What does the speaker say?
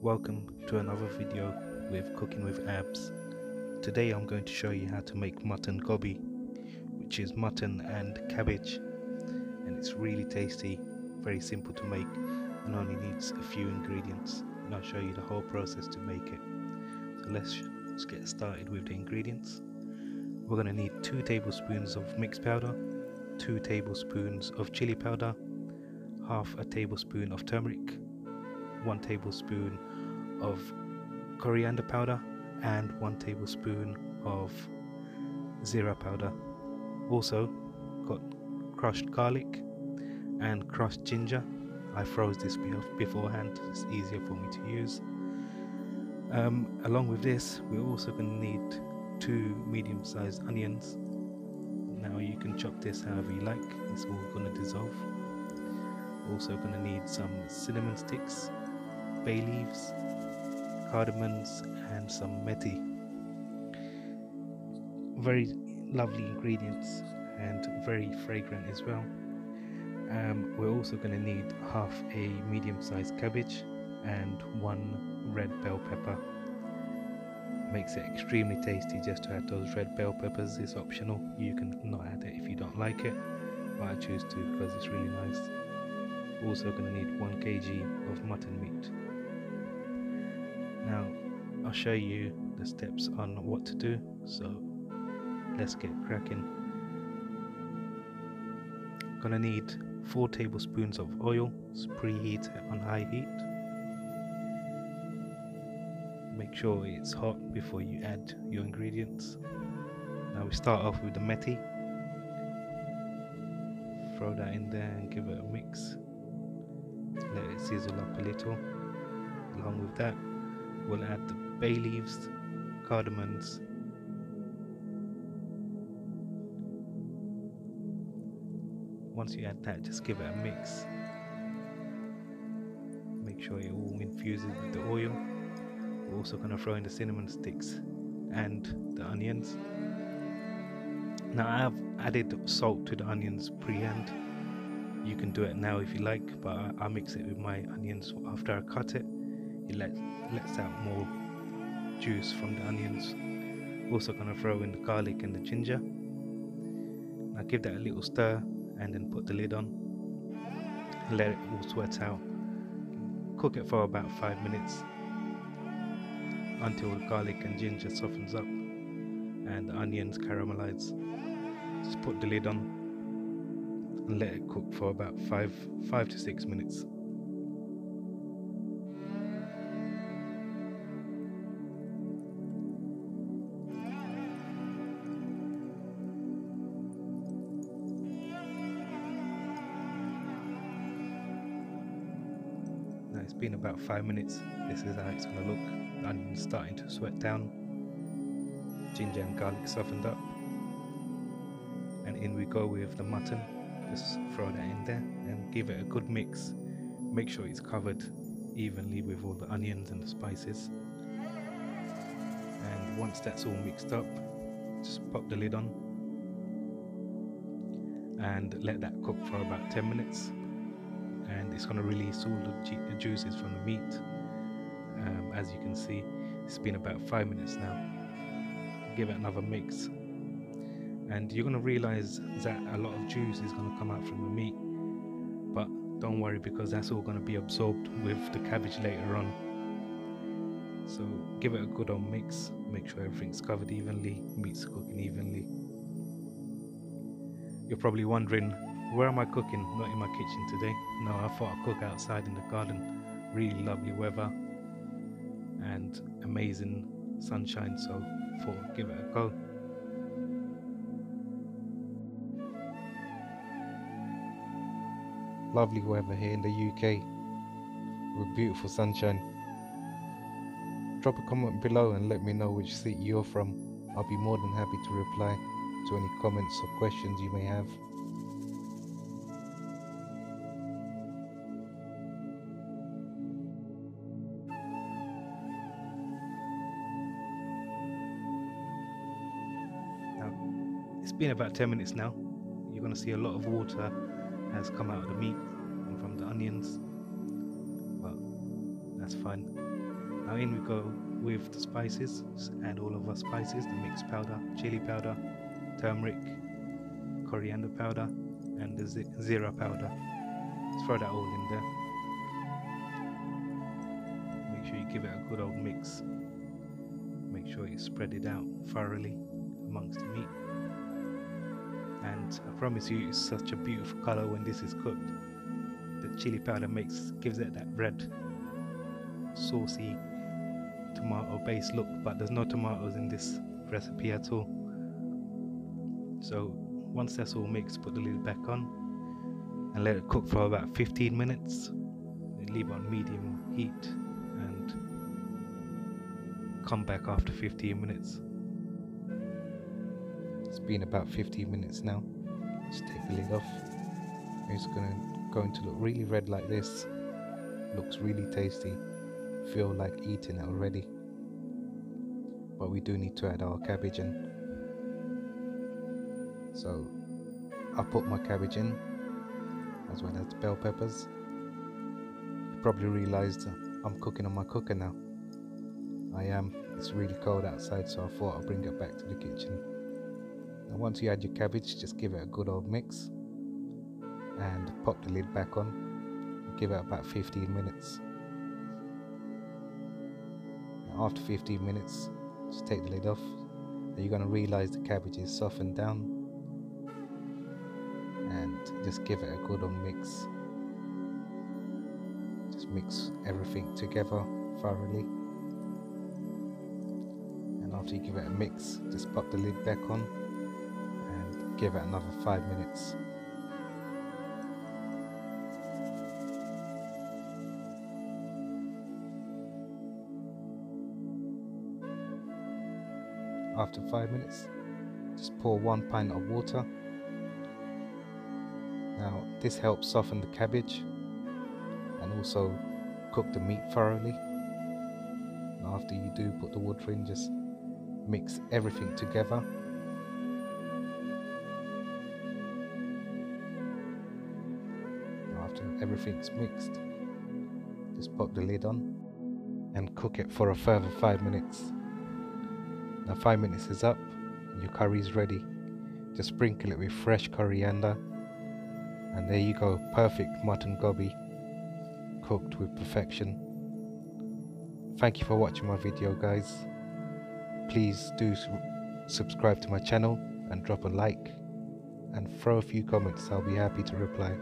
Welcome to another video with Cooking with Abs. Today I'm going to show you how to make mutton khobi, which is mutton and cabbage, and it's really tasty, very simple to make, and only needs a few ingredients, and I'll show you the whole process to make it. So let's get started with the ingredients. We're going to need 2 tablespoons of mixed powder, 2 tablespoons of chili powder, half a tablespoon of turmeric, 1 tablespoon of coriander powder, and 1 tablespoon of Zeera powder. Also got crushed garlic and crushed ginger. I froze this beforehand, it's easier for me to use. Along with this, we're also going to need 2 medium-sized onions. Now you can chop this however you like, it's all going to dissolve. Also going to need some cinnamon sticks, Bayleafs, Cardamoms, and some Methi. Very lovely ingredients and very fragrant as well. We're also going to need half a medium-sized cabbage and 1 red bell pepper. Makes it extremely tasty just to add those red bell peppers. It's optional, you can not add it if you don't like it, but I choose to because it's really nice. Also going to need 1 kg of mutton meat. Now I'll show you the steps on what to do, so let's get cracking. Gonna need 4 tablespoons of oil, preheat it on high heat. Make sure it's hot before you add your ingredients. Now we start off with the methi. Throw that in there and give it a mix. Let it sizzle up a little. Along with that, we'll add the bay leaves, cardamoms, once you add that, just give it a mix. Make sure it all infuses with the oil. We're also going to throw in the cinnamon sticks and the onions. Now I have added salt to the onions pre-hand. You can do it now if you like, but I mix it with my onions after I cut it. It lets out more juice from the onions. Also going to throw in the garlic and the ginger. Now give that a little stir and then put the lid on. Let it all sweat out. Cook it for about 5 minutes until the garlic and ginger softens up and the onions caramelize. Just put the lid on and let it cook for about 5 to 6 minutes. Now it's been about 5 minutes. This is how it's going to look. The onions starting to sweat down. Ginger and garlic softened up. And in we go with the mutton. Just throw that in there and give it a good mix. Make sure it's covered evenly with all the onions and the spices. And once that's all mixed up, just pop the lid on and let that cook for about 10 minutes. And it's going to release all the juices from the meat. As you can see, it's been about 5 minutes now. Give it another mix. And you're going to realize that a lot of juice is going to come out from the meat, but don't worry because that's all going to be absorbed with the cabbage later on. So give it a good old mix, make sure everything's covered evenly, meat's cooking evenly. You're probably wondering, where am I cooking? Not in my kitchen today. No, I thought I'd cook outside in the garden. Really lovely weather and amazing sunshine, so thought I'd give it a go. Lovely weather here in the UK with beautiful sunshine. Drop a comment below and let me know which city you're from. I'll be more than happy to reply to any comments or questions you may have. Now, it's been about 10 minutes now. You're going to see a lot of water has come out of the meat and from the onions, but that's fine. Now in we go with the spices. Just add all of our spices, the mixed powder, chili powder, turmeric, coriander powder, and the Zeera powder. Let's throw that all in there. Make sure you give it a good old mix. Make sure you spread it out thoroughly amongst the meat. And I promise you, it's such a beautiful color when this is cooked. The chili powder gives it that red, saucy, tomato-based look, but there's no tomatoes in this recipe at all. So once that's all mixed, put the lid back on and let it cook for about 15 minutes. Leave it on medium heat and come back after 15 minutes. It's been about 15 minutes now. Just take the lid off. It's going to look really red like this. Looks really tasty. Feel like eating it already. But we do need to add our cabbage in. So I'll put my cabbage in, as well as the bell peppers. You probably realised I'm cooking on my cooker now. I am. It's really cold outside, so I thought I'll bring it back to the kitchen. Now once you add your cabbage, just give it a good old mix and pop the lid back on and give it about 15 minutes. Now after 15 minutes, just take the lid off. Now you're going to realise the cabbage is softened down, and just give it a good old mix. Just mix everything together thoroughly. And after you give it a mix, just pop the lid back on and give it another 5 minutes. After 5 minutes, just pour 1 pint of water. Now this helps soften the cabbage and also cook the meat thoroughly. And after you do put the water in, just mix everything together. After everything's mixed, just pop the lid on and cook it for a further 5 minutes. Now 5 minutes is up and your curry is ready. Just sprinkle it with fresh coriander, and there you go, perfect mutton gobi, cooked with perfection. Thank you for watching my video, guys. Please do subscribe to my channel and drop a like and throw a few comments. I'll be happy to reply.